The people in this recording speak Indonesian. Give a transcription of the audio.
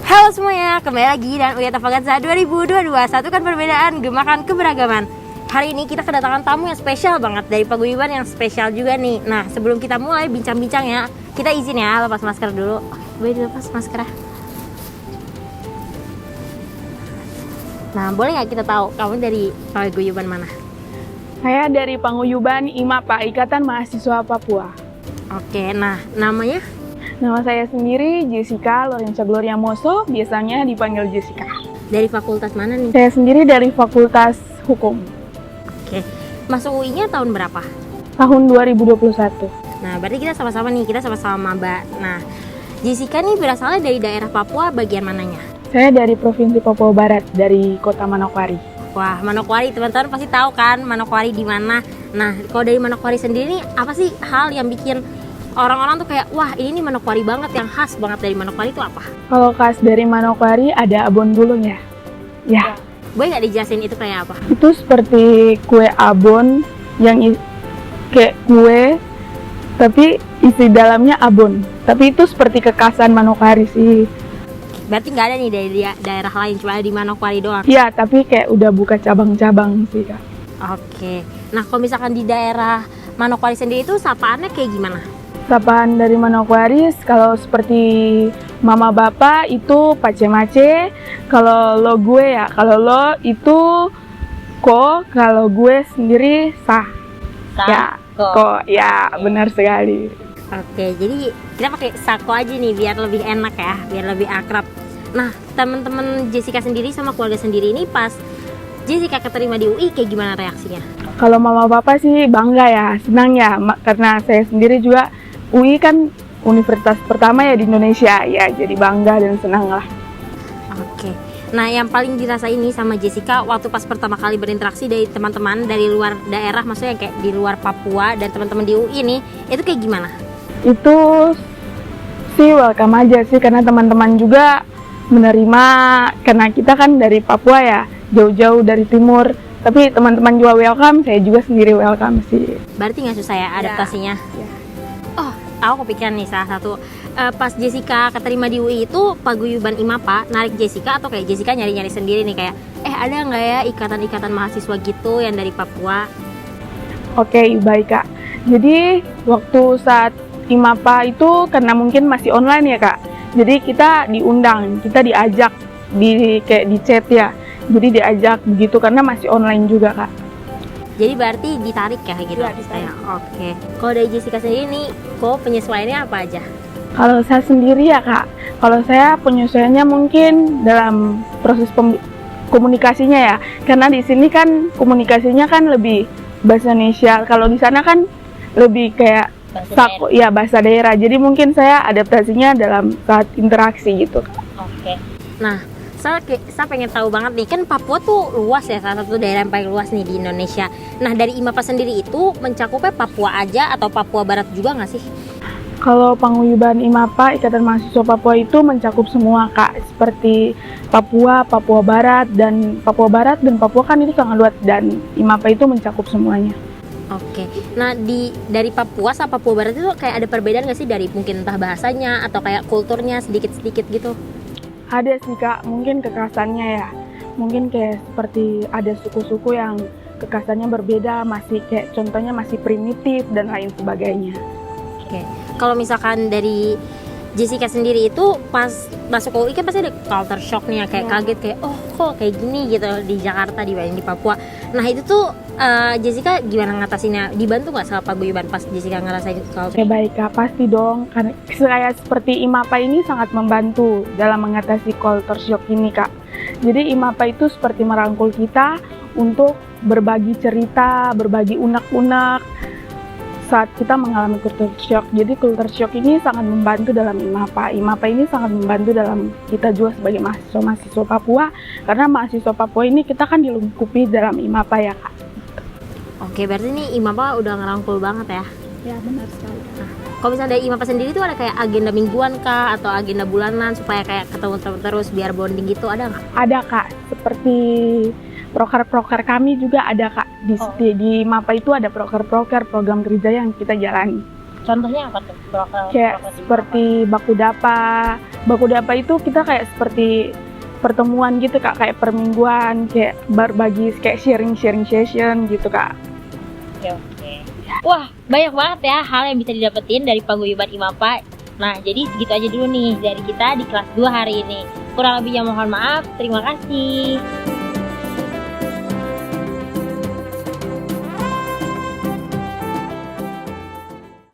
Halo semuanya, kembali lagi dan UIA Tafaganza 2022. Satukan perbedaan, gemakan keberagaman. Hari ini kita kedatangan tamu yang spesial banget dari paguyuban yang spesial juga nih. Nah, sebelum kita mulai bincang-bincang ya, kita izin ya lepas masker dulu. Boleh dilepas maskernya? Nah, boleh nggak kita tahu kamu dari paguyuban mana? Saya dari Paguyuban IMAPA, Ikatan Mahasiswa Papua. Oke, nah namanya? Nama saya sendiri Jessica Lorenza Gloria Moso, biasanya dipanggil Jessica. Dari fakultas mana nih? Saya sendiri dari Fakultas Hukum. Oke, masuk UI-nya tahun berapa? Tahun 2021. Nah, berarti kita sama-sama nih, kita sama-sama Mbak. Nah, Jessica nih berasalnya dari daerah Papua bagian mananya? Saya dari Provinsi Papua Barat, dari Kota Manokwari. Wah, Manokwari, teman-teman pasti tahu kan Manokwari di mana. Nah, kalau dari Manokwari sendiri nih, apa sih hal yang bikin orang-orang tuh kayak, wah ini nih Manokwari banget, yang khas banget dari Manokwari itu apa? Kalau khas dari Manokwari ada abon gulung ya. Ya, Boleh nggak dijelasin itu kayak apa? itu seperti kue abon yang kayak kue, tapi isi dalamnya abon. Tapi itu seperti kekhasan Manokwari sih. Berarti nggak ada nih dari daerah lain, cuma ada di Manokwari doang? Ya, tapi kayak udah buka cabang-cabang sih Kak. Oke, nah kalau misalkan di daerah Manokwari sendiri itu sapaannya kayak gimana? Sapaan dari Manokwari, kalau seperti mama bapak itu pace-mace, kalau lo gue ya, kalau lo itu ko, kalau gue sendiri sah. Ya, ko, ya benar sekali. Oke, jadi kita pakai sako aja nih biar lebih enak ya, biar lebih akrab. Nah, teman-teman Jessica sendiri sama keluarga sendiri ini pas Jessica keterima di UI kayak gimana reaksinya? Kalau mama bapak sih bangga ya, senang ya, karena saya sendiri juga UI kan universitas pertama ya di Indonesia, ya jadi bangga dan senang lah. Oke, nah yang paling dirasa ini sama Jessica waktu pas pertama kali berinteraksi dari teman-teman dari luar daerah, maksudnya kayak di luar Papua dan teman-teman di UI nih, itu kayak gimana? Itu sih welcome aja sih, karena teman-teman juga menerima, karena kita kan dari Papua ya, jauh-jauh dari timur, tapi teman-teman juga welcome, saya juga sendiri welcome sih. Berarti nggak susah ya adaptasinya? Ya. Oh, aku kepikiran nih salah satu, pas Jessica keterima di UI itu paguyuban IMAPA narik Jessica atau kayak Jessica nyari-nyari sendiri nih kayak, ada nggak ya ikatan-ikatan mahasiswa gitu yang dari Papua? Oke, baik Kak. Jadi waktu saat IMAPA itu karena mungkin masih online ya Kak, jadi kita diundang, kita diajak kayak di chat ya, jadi diajak begitu karena masih online juga Kak. Jadi berarti ditarik ya gitu? Iya, ditarik. Oke. Kalau dari Jessica sendiri nih, kok penyesuaiannya apa aja? Kalau saya sendiri ya Kak, kalau saya penyesuaiannya mungkin dalam proses komunikasinya ya, karena di sini kan komunikasinya kan lebih bahasa Indonesia, kalau di sana kan lebih kayak bahasa daerah. Jadi mungkin saya adaptasinya dalam saat interaksi gitu. Oke. Nah, saya pengen tahu banget nih, kan Papua tuh luas ya, salah satu daerah yang paling luas nih di Indonesia. Nah, dari IMAPA sendiri itu mencakupnya Papua aja atau Papua Barat juga nggak sih? Kalau paguyuban IMAPA, Ikatan Mahasiswa Papua itu mencakup semua Kak, seperti Papua, Papua Barat dan Papua kan itu sangat luas, dan IMAPA itu mencakup semuanya. Oke, nah dari Papua sama Papua Barat itu kayak ada perbedaan nggak sih dari mungkin entah bahasanya atau kayak kulturnya sedikit-sedikit gitu? Ada sih Kak, mungkin kekhasannya ya, mungkin kayak seperti ada suku-suku yang kekhasannya berbeda, masih kayak contohnya masih primitif dan lain sebagainya. Oke, kalau misalkan dari Jessica sendiri itu pas masuk UI kan pasti ada culture shock nih ya, kayak kaget kayak oh kok kayak gini gitu di Jakarta dibanding di Papua. Nah itu tuh Jessica gimana ngatasinnya? Dibantu nggak sama paguyuban pas Jessica ngerasain culture? Oke baik Kak, pasti dong, karena saya seperti IMAPA ini sangat membantu dalam mengatasi culture shock ini Kak. Jadi IMAPA itu seperti merangkul kita untuk berbagi cerita, berbagi unek-unek saat kita mengalami culture shock. Jadi culture shock ini sangat membantu dalam IMAPA. IMAPA ini sangat membantu dalam kita juga sebagai mahasiswa Papua, karena mahasiswa Papua ini kita kan dilingkupi dalam IMAPA ya Kak. Oke, berarti nih IMAPA udah ngerangkul banget ya? Ya benar sekali. Nah, kalau misalnya dari IMAPA sendiri tuh ada kayak agenda mingguan kah atau agenda bulanan supaya kayak ketemu terus biar bonding gitu, ada nggak? Ada Kak, seperti proker-proker kami juga ada Kak. Di MAPA itu ada proker-proker program kerja yang kita jalani. Contohnya apa tuh? Kayak seperti baku dapa. Baku dapa itu kita kayak seperti pertemuan gitu Kak, kayak permingguan, kayak berbagi, kayak sharing session gitu Kak. Oke. Wah, banyak banget ya hal yang bisa didapetin dari paguyuban IMAPA. Nah, jadi segitu aja dulu nih dari kita di kelas 2 hari ini. Kurang lebihnya mohon maaf. Terima kasih.